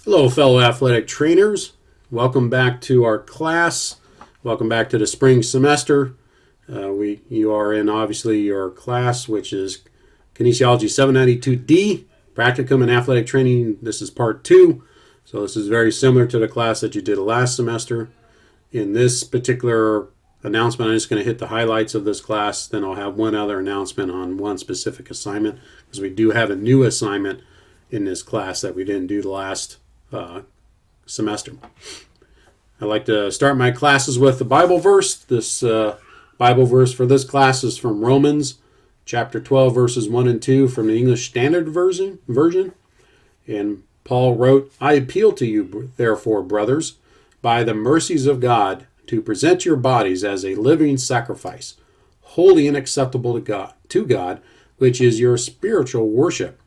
Hello, fellow athletic trainers. Welcome back to our class. Welcome back to the spring semester. You are in obviously your class, which is Kinesiology 792D, Practicum in Athletic Training. This is part 2. So this is very similar to the class that you did last semester. In this particular announcement, I'm just going to hit the highlights of this class. Then I'll have one other announcement on one specific assignment, because we do have a new assignment in this class that we didn't do the last semester. I like to start my classes with the Bible verse. This Bible verse for this class is from Romans chapter 12, verses 1 and 2 from the English Standard Version. And Paul wrote, "I appeal to you, therefore, brothers, by the mercies of God, to present your bodies as a living sacrifice, holy and acceptable to God, which is your spiritual worship.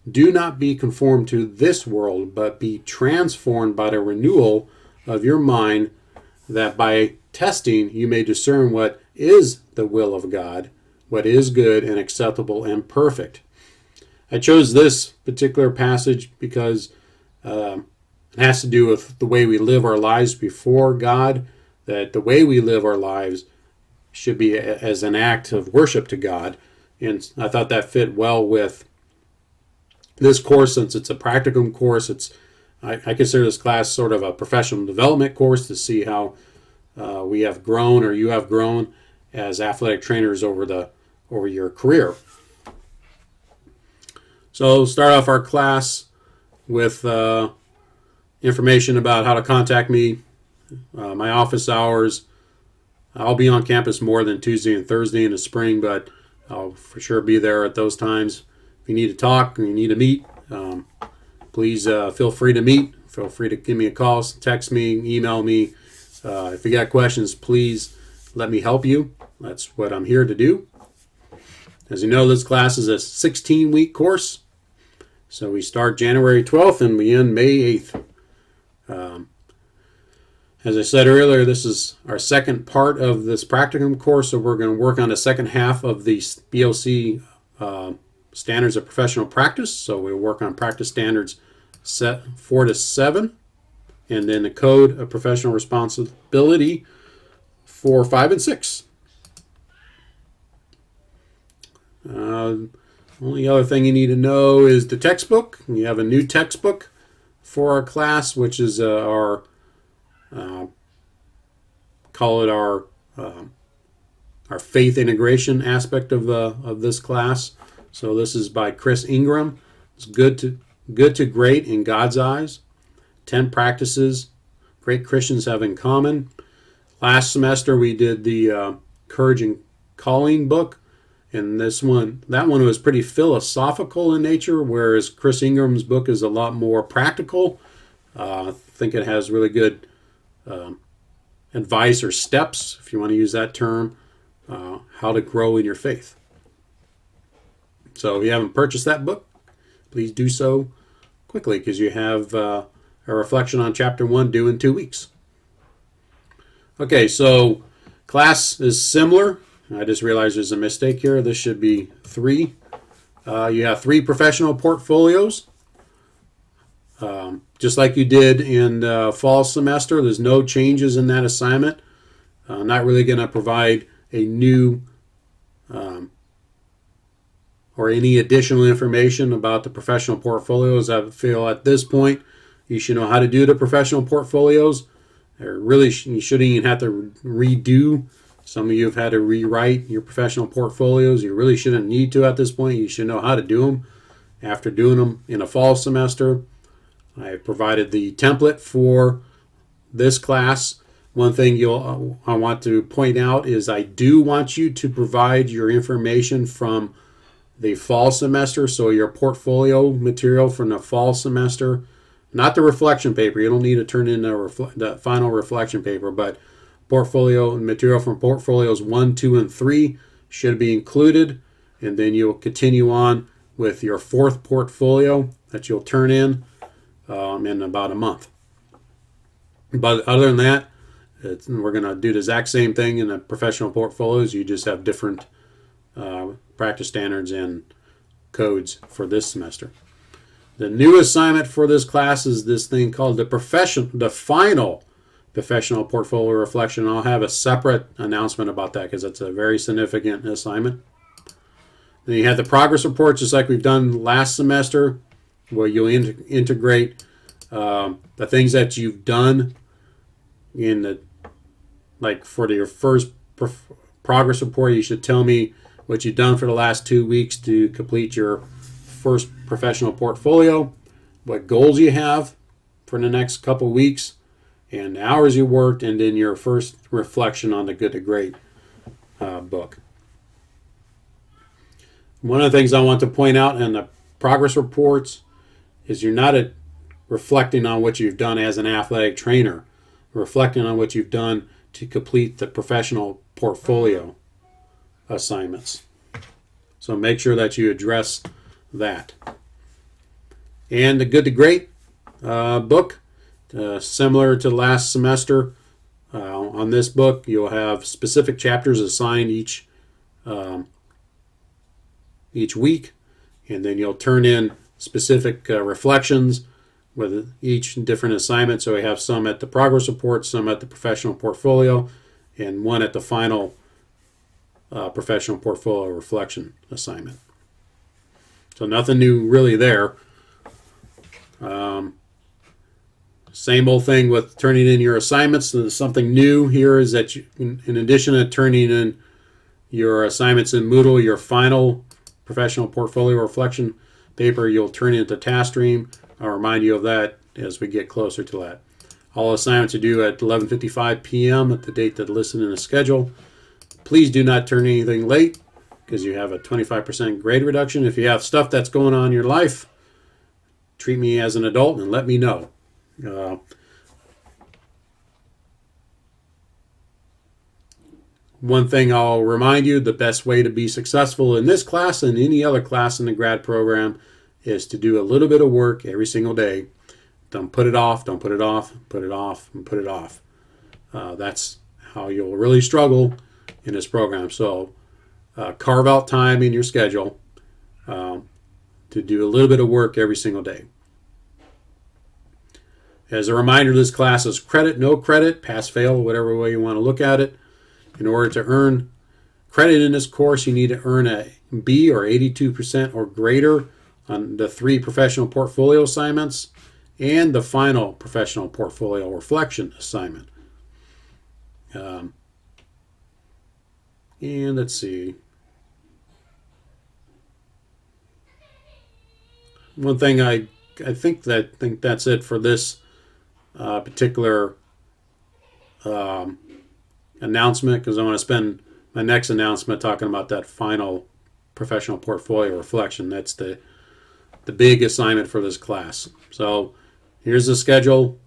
Do not be conformed to this world, but be transformed by the renewal of your mind, that by testing you may discern what is the will of God, what is good and acceptable and perfect." I chose this particular passage because it has to do with the way we live our lives before God, that the way we live our lives should be as an act of worship to God. And I thought that fit well with this course, since it's a practicum course. I consider this class sort of a professional development course to see how we have grown, or you have grown as athletic trainers over your career. So start off our class with information about how to contact me, my office hours. I'll be on campus more than Tuesday and Thursday in the spring, but I'll for sure be there at those times. If you need to talk or you need to meet, please feel free to meet. Feel free to give me a call, text me, email me. If you got questions, please let me help you. That's what I'm here to do. As you know, this class is a 16-week course. So we start January 12th and we end May 8th. As I said earlier, this is our second part of this practicum course, so we're going to work on the second half of the BOC Standards of Professional Practice. So we'll work on practice standards 4 to 7, and then the Code of Professional Responsibility 4, 5, and 6. Only other thing you need to know is the textbook. We have a new textbook for our class, which is our faith integration aspect of this class. So this is by Chris Ingram. It's good to great in God's eyes. 10 practices great Christians have in common. Last semester we did the Courage and Calling book, and that one was pretty philosophical in nature, whereas Chris Ingram's book is a lot more practical. I think it has really good advice or steps, if you want to use that term, how to grow in your faith. So if you haven't purchased that book, please do so quickly, because you have a reflection on chapter 1 due in 2 weeks. Okay, so class is similar. I just realized there's a mistake here. This should be 3. You have 3 professional portfolios. Just like you did in the fall semester, there's no changes in that assignment. I'm not really going to provide a new or any additional information about the professional portfolios. I feel at this point you should know how to do the professional portfolios. You shouldn't even have to redo. Some of you have had to rewrite your professional portfolios. You really shouldn't need to at this point. You should know how to do them after doing them in a fall semester. I have provided the template for this class. One thing I want to point out is I do want you to provide your information from the fall semester, so your portfolio material from the fall semester, not the reflection paper. You don't need to turn in the final reflection paper, but portfolio material from portfolios 1, 2, and 3 should be included, and then you'll continue on with your 4th portfolio that you'll turn in about a month. But other than that, we're going to do the exact same thing in the professional portfolios. You just have different practice standards and codes for this semester. The new assignment for this class is this thing called the final professional portfolio reflection. I'll have a separate announcement about that because it's a very significant assignment. Then you have the progress reports, just like we've done last semester, where you'll integrate the things that you've done in the, like for your first progress report, you should tell me what you've done for the last 2 weeks to complete your first professional portfolio, what goals you have for the next couple weeks, and hours you worked, and then your first reflection on the Good to Great book. One of the things I want to point out in the progress reports is you're not reflecting on what you've done as an athletic trainer, reflecting on what you've done to complete the professional portfolio assignments. So make sure that you address that. And the Good to Great book, similar to last semester, on this book you'll have specific chapters assigned each week, and then you'll turn in specific reflections with each different assignment. So we have some at the progress report, some at the professional portfolio, and one at the final professional portfolio reflection assignment. So nothing new really there. Same old thing with turning in your assignments. Something new here is that you, in addition to turning in your assignments in Moodle, your final professional portfolio reflection paper, you'll turn into TaskStream. I'll remind you of that as we get closer to that. All assignments are due at 11:55 p.m. at the date that's listed in the schedule. Please do not turn anything late because you have a 25% grade reduction. If you have stuff that's going on in your life, treat me as an adult and let me know. One thing I'll remind you, the best way to be successful in this class and any other class in the grad program is to do a little bit of work every single day. Don't put it off, don't put it off, put it off, and put it off. That's how you'll really struggle in this program. So carve out time in your schedule to do a little bit of work every single day. As a reminder, this class is credit, no credit, pass, fail, whatever way you want to look at it. In order to earn credit in this course, you need to earn a B or 82% or greater on the 3 professional portfolio assignments and the final professional portfolio reflection assignment. And let's see. One thing I think that's it for this particular announcement, because I want to spend my next announcement talking about that final professional portfolio reflection. That's the big assignment for this class. So here's the schedule.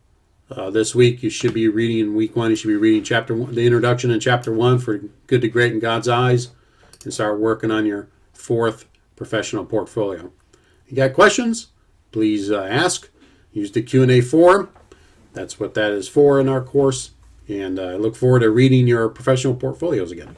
This week you should be reading, week 1, you should be reading chapter 1, the introduction in chapter 1 for Good to Great in God's Eyes, and start working on your 4th professional portfolio. You got questions? Please ask. Use the Q&A form. That's what that is for in our course. And I look forward to reading your professional portfolios again.